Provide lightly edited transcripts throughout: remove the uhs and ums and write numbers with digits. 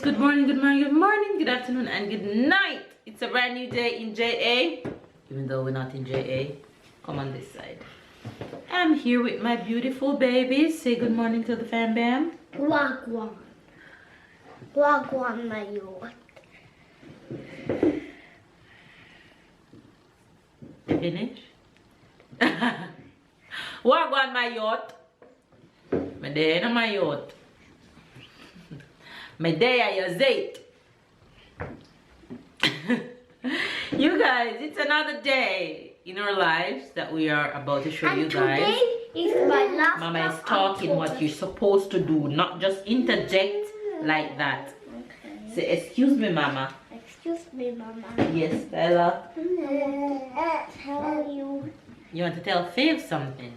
good morning, good morning, good morning, good afternoon, and good night. It's a brand new day in JA, even though we're not in JA. Come on this side. I'm here with my beautiful babies. Say good morning to the fam bam. Wagwan. Wagwan, my yacht. Finish? Wagwan, my yacht. My day in my yacht. My day at your zait. You guys, it's another day in our lives that we are about to show you guys. Today is my last Mama is talking what you're supposed to do, not just interject like that. Okay. Say, excuse me, Mama. Excuse me, Mama. Yes, Bella. I want to tell you. You want to tell Faith something?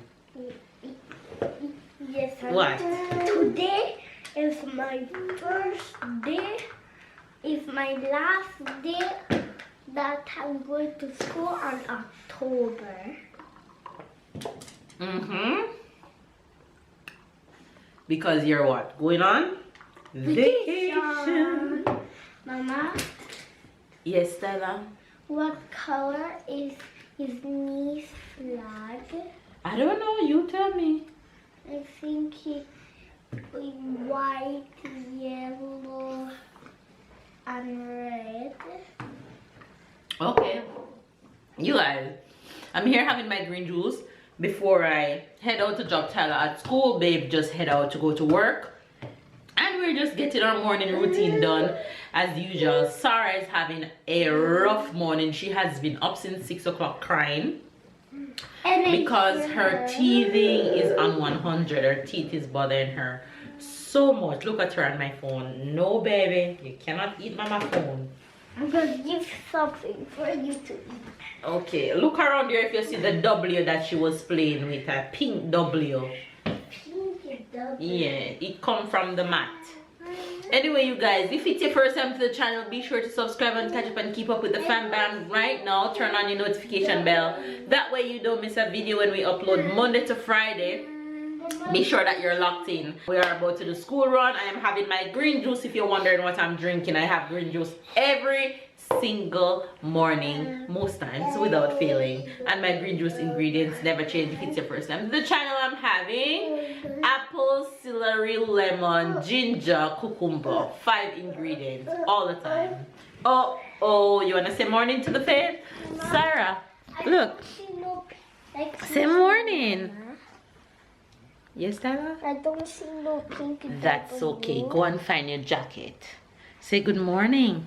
Yes, I What? Today is my first day. It's my last day that I'm going to school on October. Because you're what? Going on? Vacation. Mama, Yes, Stella. what color is his niece's flag? I don't know. You tell me. I think it's white, yellow, and red. Okay. You guys, I'm here having my green juice before I head out to drop Tyler at school. Babe just head out to go to work. And we're just getting our morning routine done as usual. Sarah is having a rough morning. She has been up since 6 o'clock crying because her teething is on 100. Her teeth is bothering her so much. Look at her on my phone. No, baby, you cannot eat my phone. I'm going to give something for you to eat. Okay, look around here if you see the W that she was playing with, a pink W. Pink double. Yeah, it come from the mat. Anyway, you guys, if it's your first time to the channel, be sure to subscribe and catch up and keep up with the fan bam right now. Turn on your notification bell. That way you don't miss a video when we upload Monday to Friday. Be sure that you're locked in. We are about to do school run. I am having my green juice. If you're wondering what I'm drinking, I have green juice every single morning, most times without failing. And my green juice ingredients never change if it's your first time to the channel. I'm having apple, celery, lemon, ginger, cucumber. 5 ingredients all the time. Oh, you want to say morning to the faith? Sarah, look. Say morning. Yes, Tyler? I don't see no pink. That's okay. Go and find your jacket. Say good morning.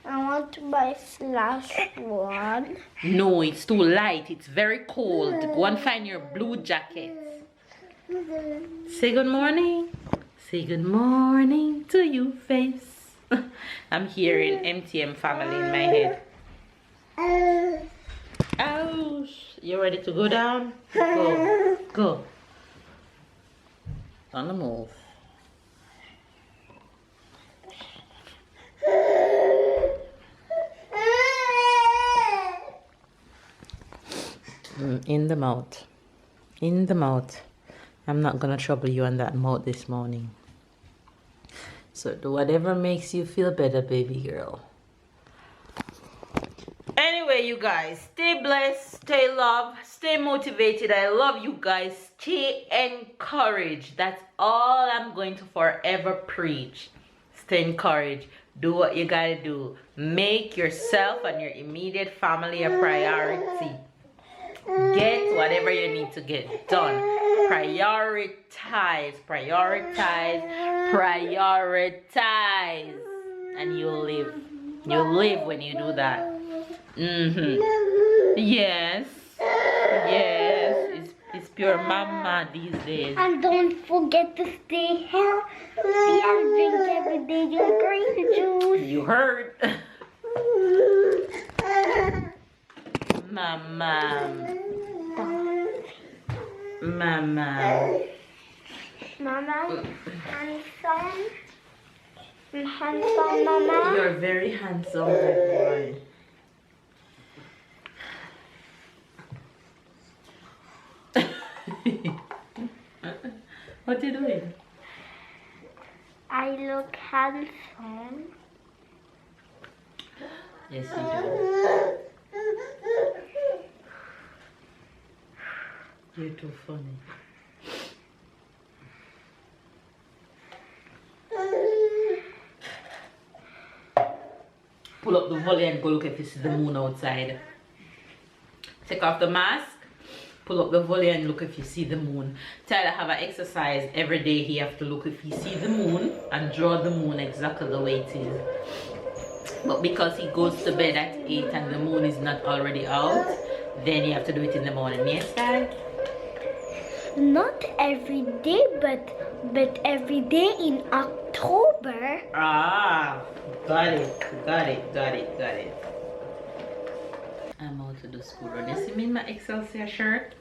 I want to buy slash one. No, it's too light. It's very cold. Go and find your blue jacket. Say good morning. Say good morning to you, face. I'm hearing MTM family in my head. Ouch. You ready to go down? Go. Go. On the move. In the mouth. In the mouth. I'm not gonna trouble you on that mouth this morning. So do whatever makes you feel better, baby girl. Anyway, you guys, stay blessed, stay loved, stay motivated. I love you guys. Stay encouraged. That's all I'm going to forever preach. Stay encouraged. Do what you gotta do. Make yourself and your immediate family a priority. Get whatever you need to get done. Prioritize, prioritize, prioritize. And you'll live. You'll live when you do that. Yes. Yes. It's pure mama these days. And don't forget to stay healthy and drink every day your green juice. You heard. Mama. Mama. Mama, handsome. Handsome, Mama. You're very handsome, good boy. What are you doing? I look handsome. Yes, you do. You're too funny. Pull up the volume and go look if you see the moon outside. Take off the mask. Pull up the volume and look if you see the moon. Tyler have an exercise every day. He have to look if he see the moon and draw the moon exactly the way it is. But because he goes to bed at 8 and the moon is not already out, then you have to do it in the morning. Yes, Tyler? Not every day, but every day in October. Ah, got it. I'm out to the school run. You see me in my Excelsior shirt?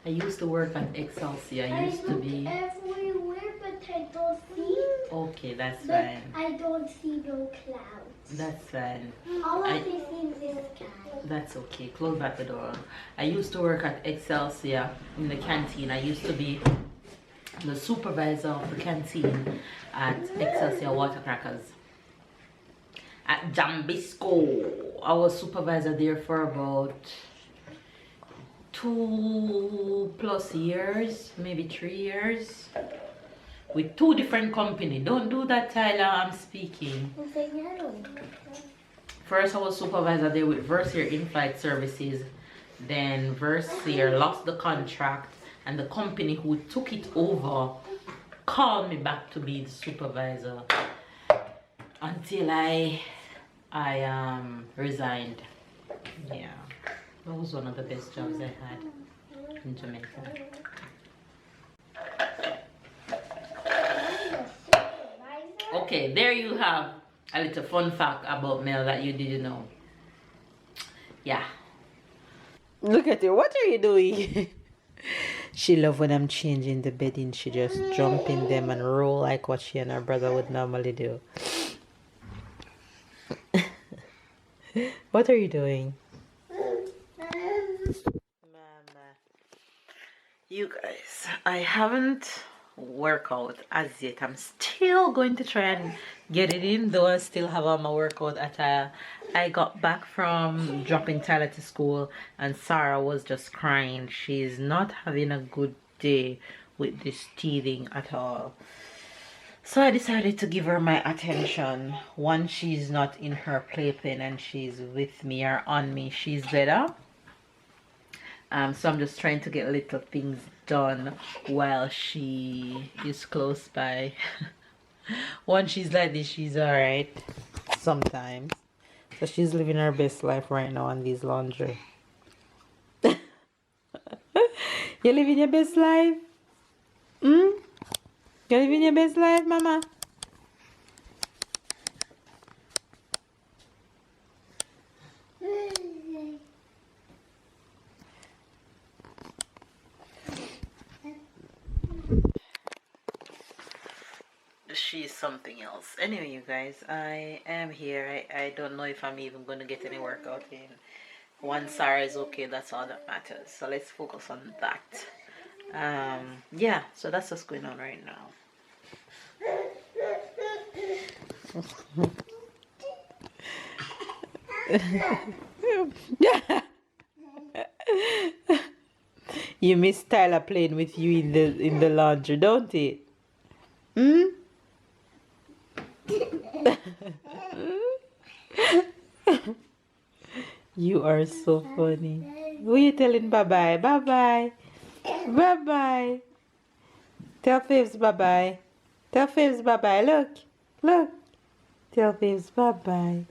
I used to work at Excelsior. I used to be everywhere, but I don't see. Okay, that's But fine. I don't see no clouds. That's fine. All I see is the sky. That's okay. Close back the door. I used to work at Excelsior in the canteen. I used to be the supervisor of the canteen at Excelsior Water Crackers. At Jambisco. I was supervisor there for about 2+ years, maybe 3 years. With 2 different companies. Don't do that, Tyler. I'm speaking. First, I was supervisor there with Versier In-Flight Services. Then Versier lost the contract, and the company who took it over called me back to be the supervisor until I resigned. Yeah, that was one of the best jobs I had in Jamaica. Okay, there you have a little fun fact about Mel that you didn't know. Yeah. Look at her. What are you doing? She love when I'm changing the bedding. She just jump in them and roll like what she and her brother would normally do. What are you doing? Mama. You guys, I haven't workout as yet. I'm still going to try and get it in, though I still have all my workout attire. I got back from dropping Tyler to school and Sarah was just crying. She's not having a good day with this teething at all. So I decided to give her my attention. Once she's not in her playpen and she's with me or on me, she's better. So I'm just trying to get little things done while she is close by. Once she's like this, she's alright sometimes. So she's living her best life right now on these laundry. You living your best life? You living your best life, Mama? She's something else. Anyway, you guys, I am here. I don't know if I'm even going to get any workout in. Once Sarah is okay, that's all that matters. So let's focus on that. Yeah, so that's what's going on right now. You miss Tyler playing with you in the laundry, don't it? You are so funny. Who are you telling bye-bye? Bye-bye. Bye-bye. Tell Faves bye-bye. Tell Faves bye-bye. Look. Look. Tell Faves bye-bye.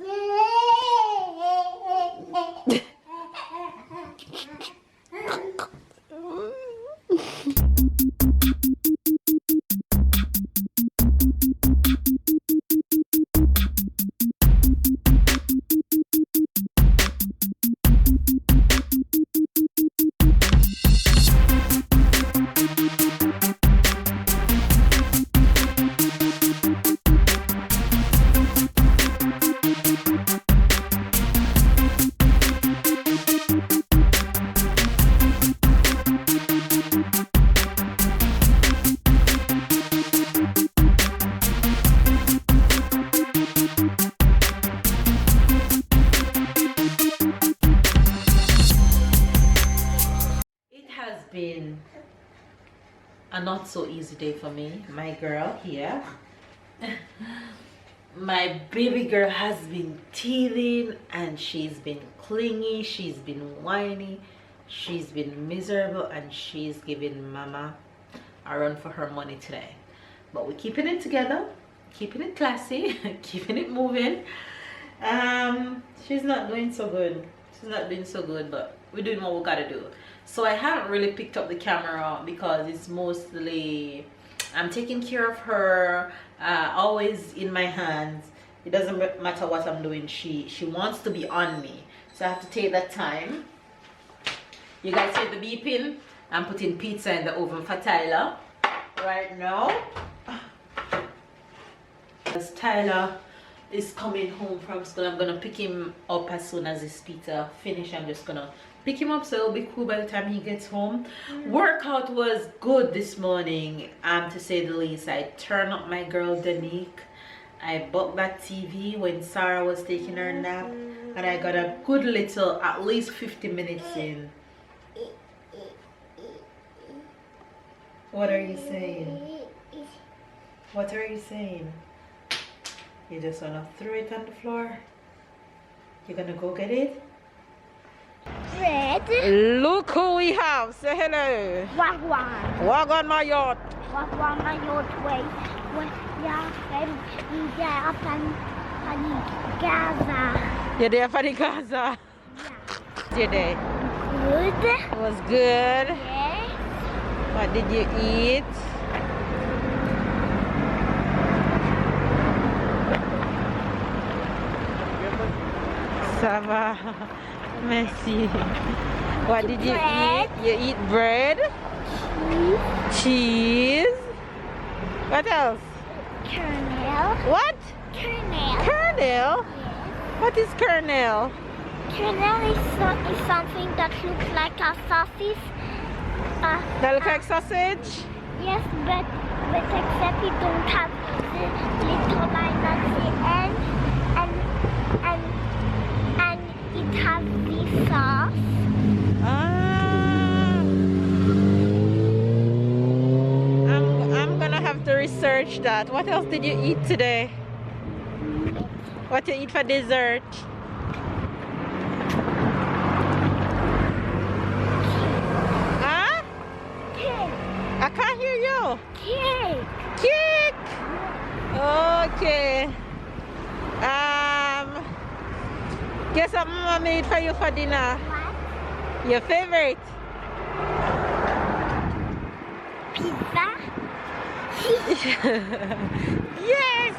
a not so easy day for me. My girl here. My baby girl has been teething and she's been clingy, she's been whiny, she's been miserable, and she's giving mama a run for her money today. But we're keeping it together, keeping it classy, keeping it moving. She's not doing so good. She's not doing so good, but we're doing what we gotta do. So I haven't really picked up the camera because it's mostly I'm taking care of her, always in my hands. It doesn't matter what I'm doing. She wants to be on me, so I have to take that time. You guys hear the beeping? I'm putting pizza in the oven for Tyler right now. As Tyler is coming home from school, I'm gonna pick him up as soon as this pizza finish. I'm just gonna pick him up, so it'll be cool by the time he gets home. Workout was good this morning, to say the least. I turned up my girl Danique. I bought that TV when Sarah was taking her nap, and I got a good little, at least 50 minutes in. What are you saying? What are you saying? You just wanna throw it on the floor? You're gonna go get it? Red. Look who we have. Say hello. Wagwan. Wagwan my yacht. Wagwan my yacht way. Yeah, yeah, up and Gaza. You're there for the Gaza. Yeah. Your day. Good. It was good. Yes. What did you eat? Ça va. Merci. What did you eat? You eat bread? Cheese. What else? Kernel. What? Kernel. Kernel? Yes. What is kernel? Kernel is something that looks like a sausage. That looks like sausage? Yes, but except it don't have the little line at the end, and it has this sauce. I'm gonna have to research that. What else did you eat today? What you eat for dessert? Huh? Cake. I can't hear you. Cake. Cake. Okay. Guess what Mama made for you for dinner? What? Your favorite? Pizza. Yes.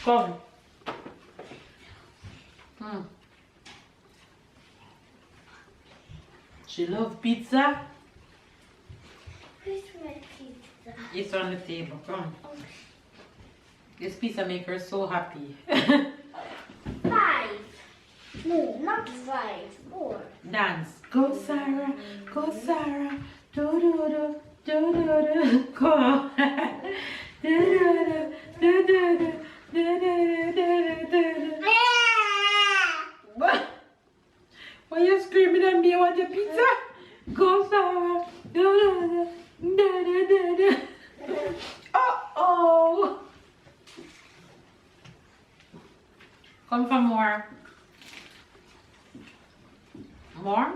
Come. She loves pizza. Where's my pizza? It's on the table. Come. Okay. This pizza makes her so happy. 5. No, not 5. 4. Dance. Go Sarah. Go Sarah. Do do do. Do do do. Go on. Do do do. Do do do. Do do do. Do do. What? Why you screaming at me? Want your pizza? Go Sarah. Do do do. Do do do do. Uh-oh. Come for more. More?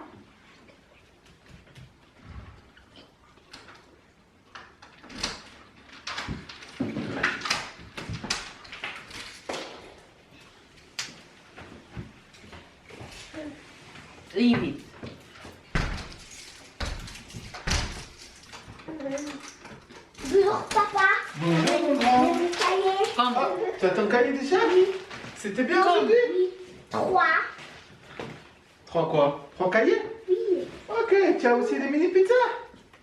Leave it. Bonjour, papa. Mon cahier. Come. Ah, tu as ton cahier déjà? C'était bien aujourd'hui? Oui. 3. 3 quoi? 3 cahiers? Oui. Ok, tu as aussi des mini pizzas?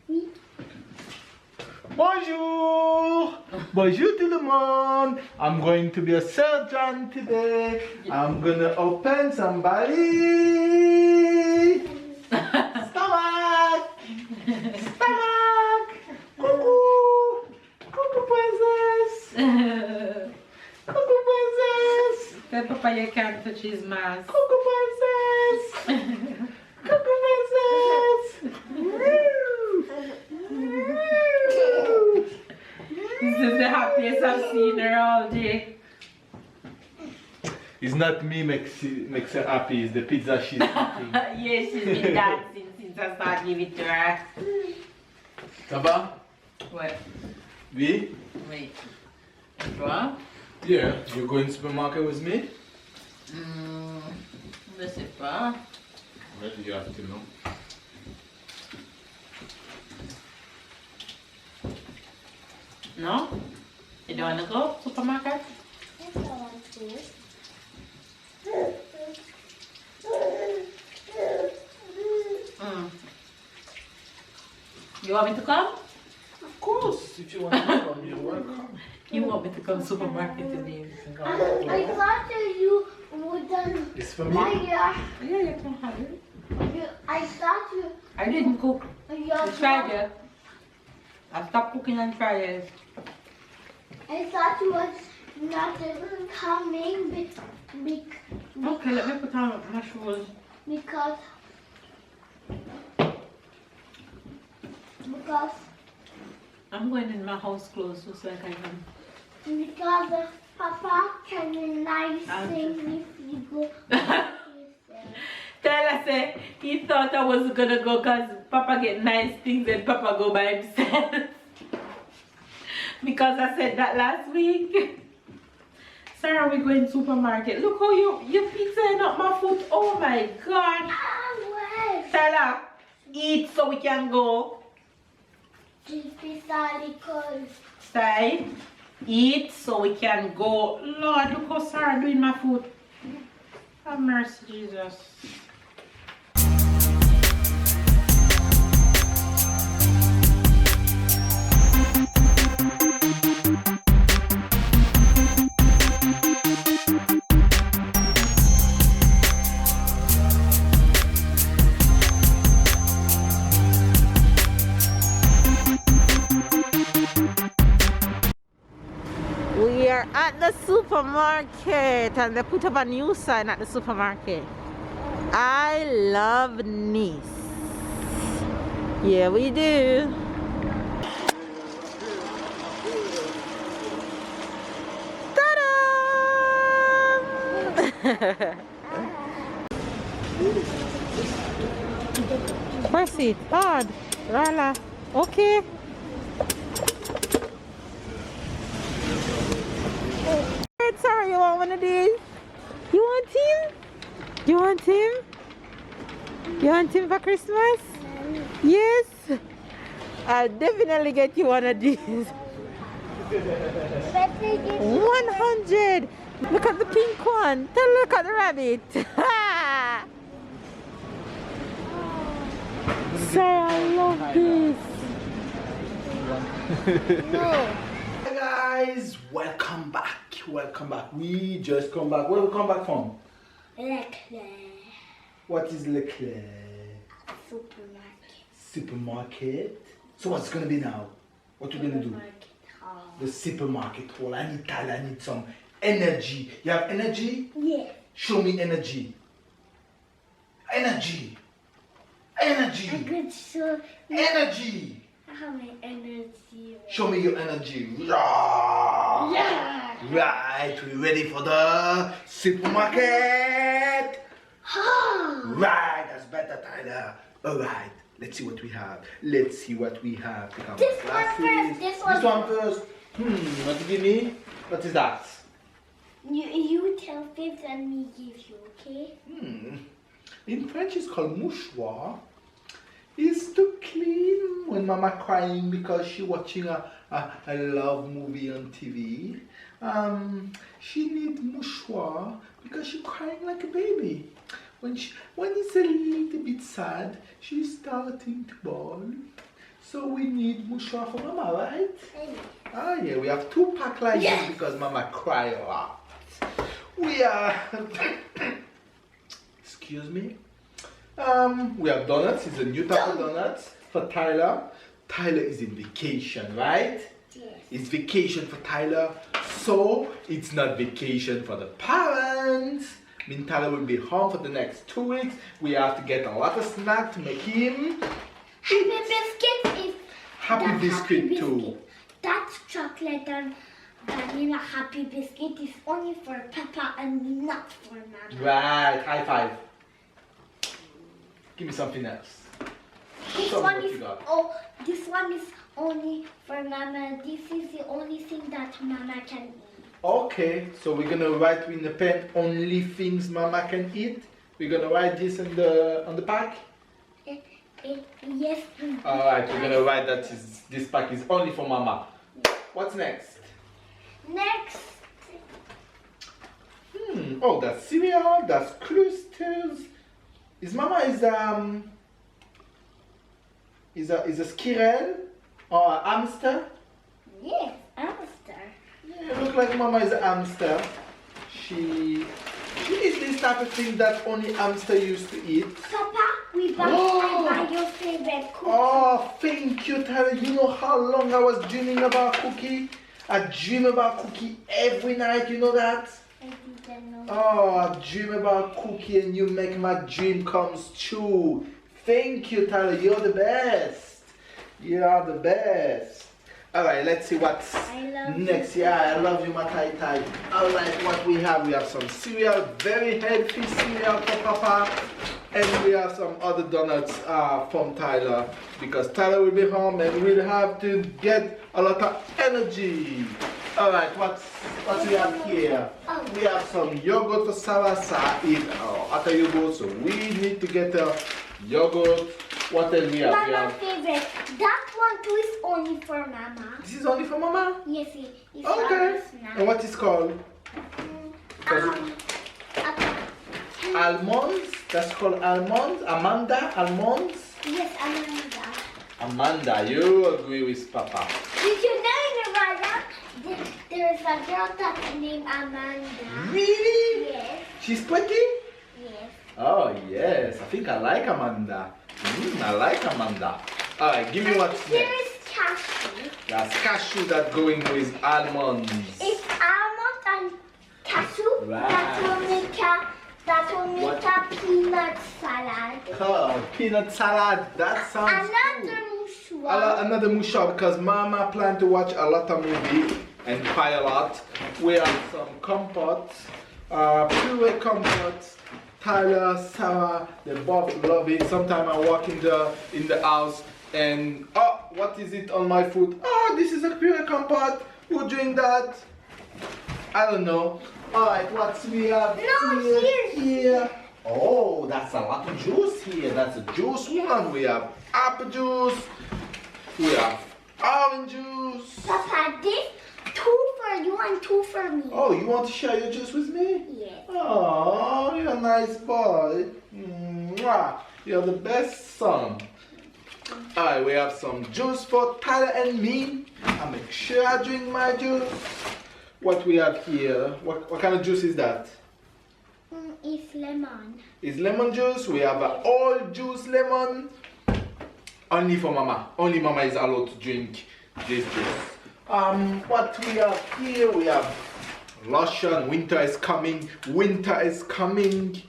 Oui. Bonjour! Bonjour tout le monde! I'm going to be a surgeon today. I'm gonna open somebody. Stomach! Stomach! Coucou! Coucou princess! Coucou princess! Tell Papa you can't touch his mask. Coucou princess! Coucou princess! It's not me makes her happy, it's the pizza she's eating. Yeah, she's been dancing since I started giving it to her. Ça va? What? Oui? Wait. Toi? Yeah, you go in supermarket with me? Je sais pas. Well, you have to know. No? You don't want to go supermarket? Yes, I want to. You want me to come? Of course, if you want to come, you're welcome. You want me to come supermarket today? I thought you wouldn't. It's for me? Yeah. Yeah, you can have it. I thought you. I didn't cook. You're It's Friday. I stopped cooking on Fridays. I thought you was not coming Okay, let me put on my shoes. because I'm going in my house clothes just like I can. because Papa can be nice things if you go. Tyler said he thought I was gonna go because Papa get nice things and Papa go by himself. Because I said that last week. Sarah, we going supermarket. Look how your pizza ain't up my foot. Oh my god. Tyler, eat so we can go. Stay. Eat so we can go. Lord, look how Sarah doing my foot. Have mercy, Jesus. We are at the supermarket and they put up a new sign at the supermarket. I love Nice. Yeah, we do. Ta-da! Press it hard. Rala. Okay. Sorry, you want one of these? You want him? You want him? You want him for Christmas? Yes? I'll definitely get you one of these. 100! Look at the pink one. Look at the rabbit. Sarah, I love this. No. Hey guys, welcome back. We just come back. Where we come back from? Leclerc. What is Leclerc? Supermarket. Supermarket. So what's gonna be now? What we gonna do? Supermarket hall. The supermarket hall. I need some energy. You have energy? Yeah. Show me energy. Energy. Energy. I could show Energy. how my energy. Show me your energy. Yeah. Yeah. Right, we ready for the supermarket? Right, that's better, Tyler. Alright, let's see what we have. Take out This my one glasses. first, this one first. What do you give me? What is that? You tell fifth and me give you, okay? In French it's called mouchoir. It's to clean when mama crying because she watching a love movie on TV. She need mouchoir because she crying like a baby. When it's a little bit sad, she's starting to bawl. So we need mouchoir for mama, right? Ah yeah, we have 2 packs like this because mama cry a lot. We are excuse me. We have donuts. It's a new type of donuts for Tyler. Tyler is in vacation, right? Yes. It's vacation for Tyler, so it's not vacation for the parents. I mean, Tyler will be home for the next 2 weeks. We have to get a lot of snack to make him Happy biscuit is happy biscuit too. That's chocolate and vanilla happy biscuit is only for Papa and not for Mama. Right, high five. Give me something else. This Show me one what is you got. this one is only for Mama. This is the only thing that Mama can eat. Okay, so we're gonna write in the pen only things Mama can eat. We're gonna write this on the pack. Yes. All right, we're gonna write that this pack is only for Mama. What's next? Next. Oh, that's cereal. That's clusters. Is Mama is a squirrel or a hamster? Yes, hamster. Yeah, look like Mama is a hamster. She eats this type of thing that only hamster used to eat. Papa, I buy your favorite cookie. Oh, thank you, Tyler. You know how long I was dreaming about cookie? I dream about cookie every night, you know that? I didn't know. Oh, I dream about cookie and you make my dream comes true. Thank you, Tyler. You're the best. You are the best. Alright, let's see what's next. Yeah, I love you, my Tai Tai. Alright, what we have some cereal, very healthy cereal for Papa. And we have some other donuts from Tyler. Because Tyler will be home and we'll have to get a lot of energy. Alright, what we have here? We have some yogurt for Sarah after yogurt, so we need to get a yogurt. What else we have? Mama's favorite. That one too is only for Mama. This is only for Mama? Yes, it's Okay. And what is called? Almonds? That's called almonds? Amanda? Almonds? Yes, Amanda. Amanda, you agree with Papa. Did you know in Nevada there's a girl that's named Amanda? Really? Yes. She's pretty? Yes. Oh, yes. I think I like Amanda. I like Amanda. Alright, give me what's Here next. is cashew. That's cashew that going with almonds. It's almond and cashew. Right. That will make a peanut salad. Oh, peanut salad. That sounds Another cool. mushroom. Another mushroom because Mama planned to watch a lot of movie and cry a lot. We have some compote, puree compote. Tyler, Sarah, they both love it. Sometimes I walk in the house and what is it on my foot? Oh, this is a puree compote. Who drink that? I don't know. Alright, what we have here? Oh, that's a lot of juice here. That's a juice one. We have apple juice. We have orange juice. Papa, this 2 for you and 2 for me. Oh, you want to share your juice with me? Yes. Oh, you're a nice boy. Mwah. You're the best son. Alright, we have some juice for Tyler and me. I make sure I drink my juice. What we have here? What kind of juice is that? It's lemon. It's lemon juice. We have an all juice lemon. Only for Mama. Only Mama is allowed to drink this juice. What we have here? We have lotion. Winter is coming. Winter is coming.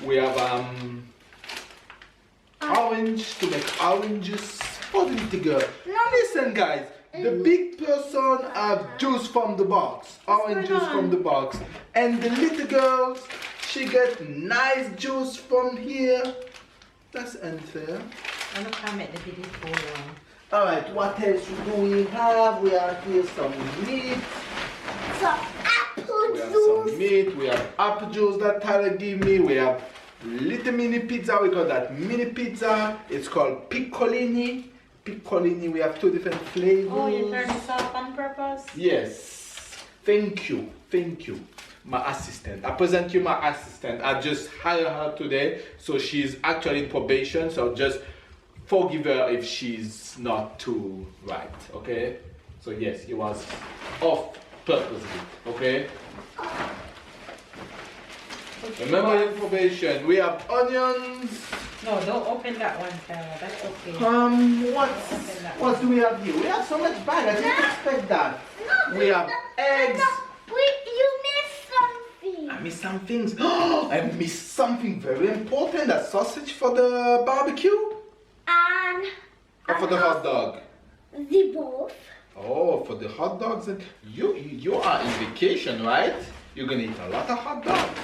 We have orange to make orange juice for the little girl. Now listen, guys. The big person have juice from the box, orange juice from the box, and the little girls, she get nice juice from here. That's unfair. I'm not gonna make the video for long. All right, what else do we have? We have here some meat. Some apple We have juice. some meat. We have apple juice that Tyler gave me. We have little mini pizza. We call that mini pizza. It's called piccolini. Piccolini, we have 2 different flavors. Oh, you turned this off on purpose? Yes. Thank you. Thank you. My assistant. I present you my assistant. I just hired her today. So she's actually in probation. So just forgive her if she's not too right. Okay? So yes, it was off purposely. Okay? Remember your probation. We have onions. No, don't open that one, Sarah. That's okay. What do we have here? We have so much bag. I didn't expect that. No, We have eggs. No, you missed something. I missed some things. I missed something very important. That sausage for the barbecue? And Or for the hot dog? the both. Oh, for the hot dogs, and you are in vacation, right? You're gonna eat a lot of hot dogs.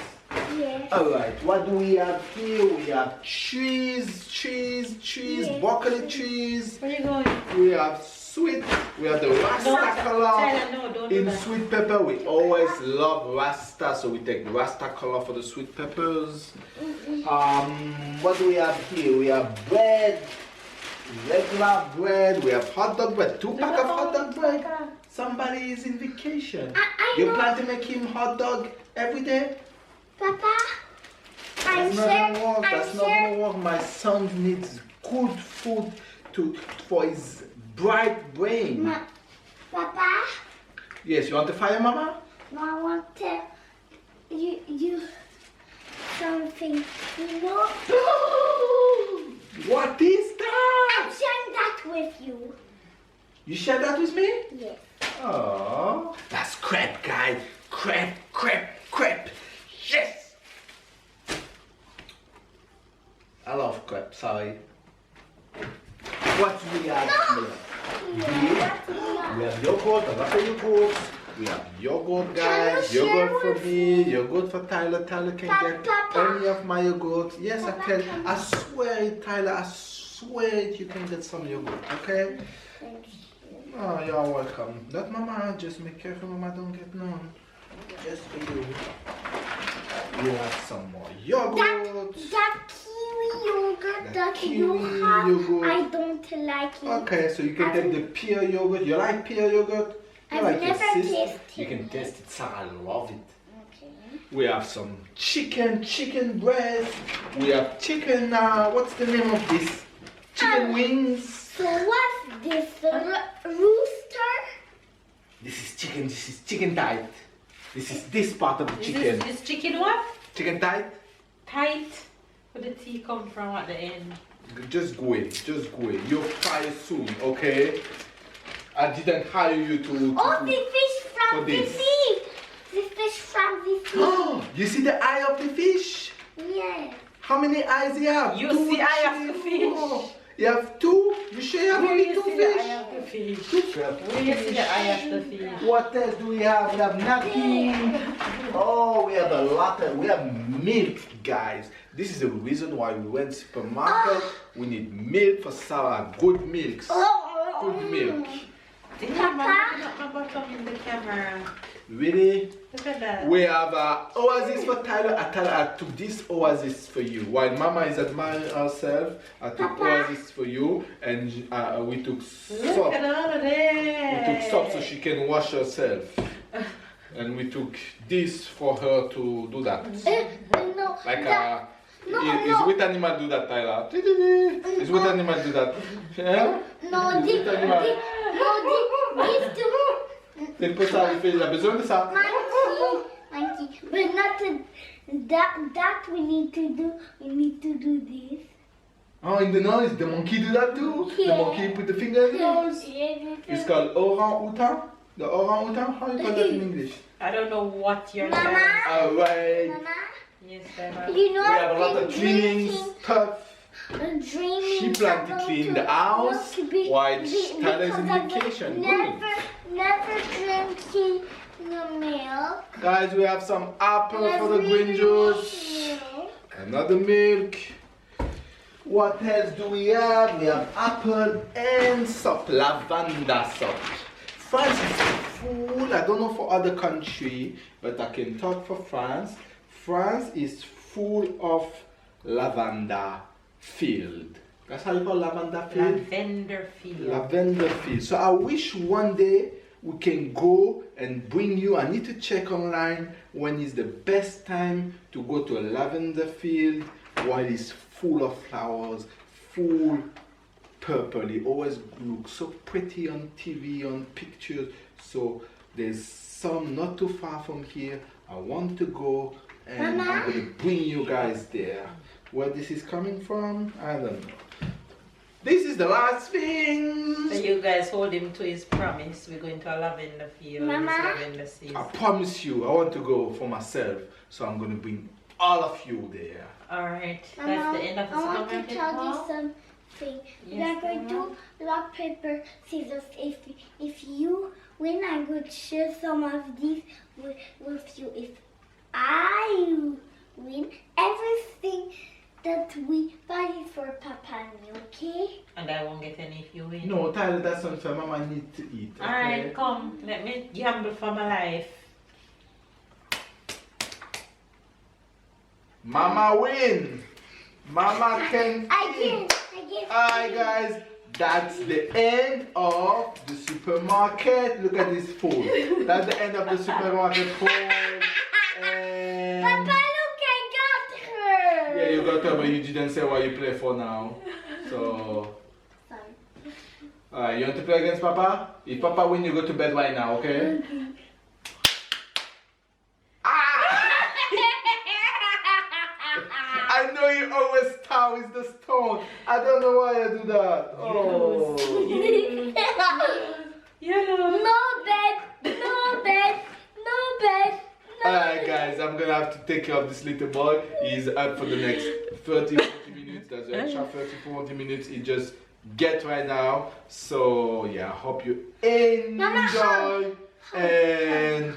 Yes. All right. What do we have here? We have cheese, Yes. broccoli cheese. Where you going? We have sweet. We have the Rasta color. Tyler, no, don't do In that. sweet pepper, we always love Rasta, so we take Rasta color for the sweet peppers. What do we have here? We have bread, regular bread. We have hot dog bread. 2 packs of hot dog bread. Somebody is in vacation. I You know. plan to make him hot dog every day? Papa, I'm That's not sure. gonna work. That's not gonna work. My son needs good food for his bright brain. Papa, Yes, you want to fire mama? I want to you something. You know, What is I'm that? sharing that with you. You share that with me? Yes. Oh, that's crepe, guys. Crepe. Yes. I love crepe. Sorry. What do we have here? We have yogurt. I love the yogurt. We have yogurt, guys. Can you share Yogurt for with me. Yogurt for Tyler. Tyler can get Papa. any of my yogurt. Yes, I Papa, can. can I swear it, Tyler. I swear it. You can get some yogurt. Okay? Thank you. Oh, you're welcome. That mama, just make careful mama don't get none. Just for you. You have some more yogurt. That kiwi yogurt The that kiwi you have, yogurt. I don't like it. Okay, so you can take the pear yogurt. You like pear yogurt? You I've like your never sister? tasted You can taste it, Sarah. I love it. Okay. We have some chicken breast. We have chicken, what's the name of this? Chicken wings. So what's this? Rooster? This is chicken tight. This is this part of the chicken. This chicken what? Chicken tight? Tight. Where the tea come from at the end? Just go away. You'll fry soon, okay? I didn't hire you to Oh, the fish from for the this. sea. The fish from the sea. You see the eye of the fish? Yeah. How many eyes you have? You 2, see eye of 3, the fish? 4. You have 2? You sure you have Where only you 2 see the fish? eye of the fish? 2 Where you see the eye of the fish? What else do we have? We have nothing. Oh, we have a lot of, we have milk, guys. This is the reason why we went supermarket. We need milk for Sarah. Good milks. Good milk. Didn't Papa? my bottom in the camera. Really? Look at that. We have Oasis for Tyler. I took this Oasis for you. While Mama is admiring herself, I took Papa? Oasis for you, and we took Look soap. at all of We that. took soap so she can wash herself. And we took this for her to do that. No. Like No, is no. with animal do that, Tyler? Is with animal do that? Yeah? No, Is with animal. these two. C'est pour ça, il a besoin de ça. Monkey. But not that we need to do. We need to do this. Oh, in the nose, the monkey do that too? The Yeah. monkey put the finger in the nose? It's called orang-outan. The orang-outan, how you call that in English? I don't know what you're Mama? saying. Alright. Mama, Yes, Sarah. you know We have a lot I've of been cleaning drinking. stuff. Dreaming She planned to about clean the house while Tyler is in because I've vacation. Never drinking the milk. Guys, we have some apple for the green juice. Another milk. What else do we have? We have apple and soap, lavender soap. France is full, I don't know for other country, but I can talk for France. France is full of lavender field. That's how you call lavender field? Lavender field. Lavender field. So I wish one day we can go and bring you. I need to check online when is the best time to go to a lavender field while it's full of flowers, full purple. It always looks so pretty on TV, on pictures. So there's some not too far from here. I want to go and Mama? I'm going to bring you guys there. Where this is coming from, I don't know. This is the last thing. So you guys hold him to his promise. We're going to a lavender field. Mama? It's lavender season. I promise you, I want to go for myself, so I'm going to bring all of you there. Alright, Mama, that's the end of the I want to supermarket tell you haul. thing. Yes, We are going to rock, paper, scissors. If you win, I'm going to share some of these with you. If I win, everything that we buy is for Papa and me, okay? And I won't get any if you win. No, Tyler, that's not fair. Mama needs to eat. Okay? Alright, come. Let me gamble for my life. Mama win. Mama can eat. Again. Alright, guys. That's the end of the supermarket. Look at this food. That's the end of the supermarket food. And Papa, look, I got her. yeah, you got her, but you didn't say what you play for now. So, Sorry. alright, you want to play against Papa? If Papa win, you go to bed right now, okay? I know you always start with the stone. I don't know why I do that. Oh. Yellow. No bed, no bed, no bed. No Alright guys, I'm gonna have to take care of this little boy. He's up for the next 30-40 minutes. That's the extra 30-40 minutes. He just get right now. So yeah, hope you enjoy. And